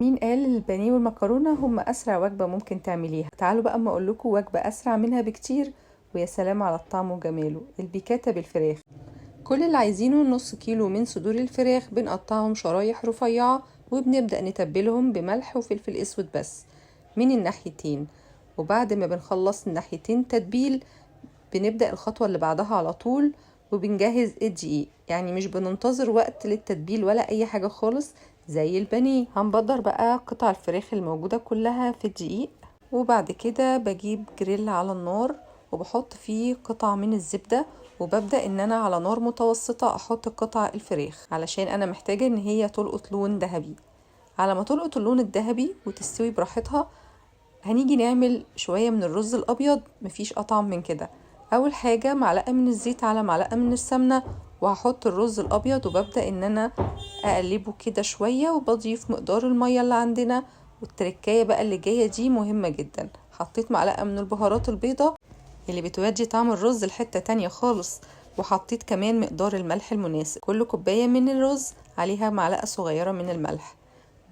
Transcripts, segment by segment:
مين قال البانيه والمكرونة هم أسرع وجبة ممكن تعمليها؟ تعالوا بقى أما أقول لكم وجبة أسرع منها بكتير، ويا سلام على الطعم وجماله. البيكاتا بالفراخ. كل اللي عايزينه نص كيلو من صدور الفراخ، بنقطعهم شرايح رفيعة وبنبدأ نتبلهم بملح وفلفل اسود بس من الناحيتين. وبعد ما بنخلص الناحيتين تتبيل، بنبدأ الخطوة اللي بعدها على طول وبنجهز الدقيق. يعني مش بننتظر وقت للتتبيل ولا اي حاجة خالص زي البانيه. هنبدر بقى قطع الفراخ الموجودة كلها في الدقيق، وبعد كده بجيب جريل على النار وبحط فيه قطع من الزبدة، وببدأ ان انا على نار متوسطة احط قطع الفراخ علشان انا محتاجة ان هي تلقط لون ذهبي. على ما تلقط اللون الذهبي وتستوي براحتها، هنيجي نعمل شوية من الرز الابيض. مفيش اطعم من كده. اول حاجة معلقة من الزيت على معلقة من السمنة، وهحط الرز الابيض وببدأ ان انا اقلبه كده شوية، وبضيف مقدار المية اللي عندنا. والتركاية بقى اللي جاية دي مهمة جدا. حطيت معلقة من البهارات البيضة اللي بتودي طعم الرز لحتة تانية خالص، وحطيت كمان مقدار الملح المناسب. كل كوباية من الرز عليها معلقة صغيرة من الملح.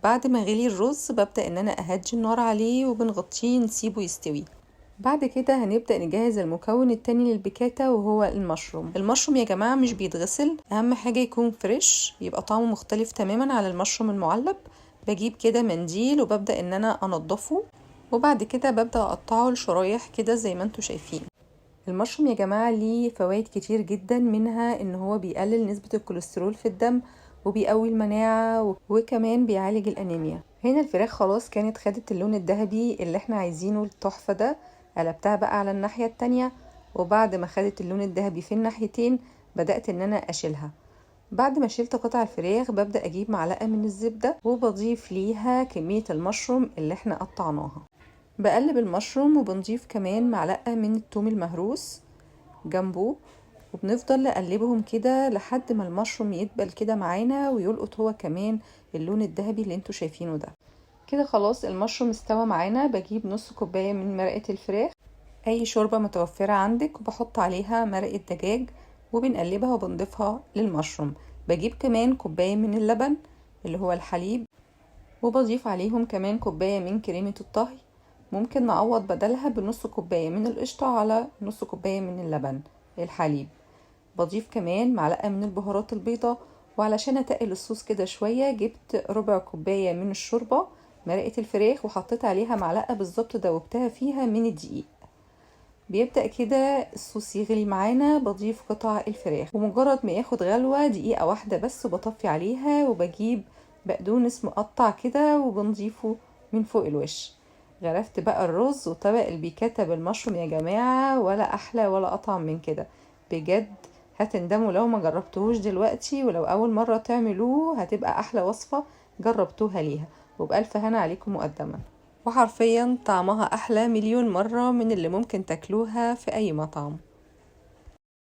بعد ما غلي الرز ببدأ ان انا اهدي النار عليه وبنغطيه نسيبه يستوي. بعد كده هنبدأ نجهز المكون التاني للبيكاتا، وهو المشروم. المشروم يا جماعة مش بيتغسل، اهم حاجة يكون فريش، يبقى طعمه مختلف تماما على المشروم المعلب. بجيب كده منديل وببدأ ان انا انضفه، وبعد كده ببدأ اقطعه لشرايح كده زي ما انتوا شايفين. المشروم يا جماعة ليه فوائد كتير جدا، منها ان هو بيقلل نسبة الكوليسترول في الدم، وبيقوي المناعة، وكمان بيعالج الانيميا. هنا الفراخ خلاص كانت خدت اللون الذهبي اللي احنا عايزينه التحفة ده. قلبتها بقى على الناحية التانية، وبعد ما خدت اللون الذهبي في الناحيتين بدأت ان انا اشيلها. بعد ما شلت قطع الفراخ ببدأ اجيب معلقة من الزبدة وبضيف ليها كمية المشروم اللي احنا قطعناها. بقلب المشروم وبنضيف كمان معلقة من الثوم المهروس جنبه، وبنفضل نقلبهم كده لحد ما المشروم يدبل كده معانا ويلقط هو كمان اللون الذهبي اللي انتوا شايفينه ده. كده خلاص المشروم استوى معانا. بجيب نص كوباية من مرقة الفراخ، اي شوربة متوفرة عندك، وبحط عليها مرقة دجاج وبنقلبها وبنضيفها للمشروم. بجيب كمان كوباية من اللبن اللي هو الحليب، وبضيف عليهم كمان كوباية من كريمة الطهي. ممكن نعوض بدلها بنص كوباية من القشطة على نص كوباية من اللبن الحليب. بضيف كمان معلقة من البهارات البيضة، وعلشان اتقل الصوص كده شوية جبت ربع كوباية من الشوربة مرقة الفراخ وحطيت عليها معلقة بالظبط دوبتها فيها من الدقيق. بيبدأ كده الصوص يغلي معانا، بضيف قطع الفراخ، ومجرد ما ياخد غلوة دقيقة واحدة بس وبطفي عليها، وبجيب بقدونس مقطع كده وبنضيفه من فوق الوش. غرفت بقى الرز وطبق البيكاتا بالمشروم يا جماعة، ولا أحلى ولا أطعم من كده بجد. هتندموا لو ما جربتوهوش دلوقتي، ولو أول مرة تعملوه هتبقى أحلى وصفة جربتوها ليها. وبألف هنا عليكم مقدما. وحرفيا طعمها أحلى مليون مرة من اللي ممكن تاكلوها في أي مطعم.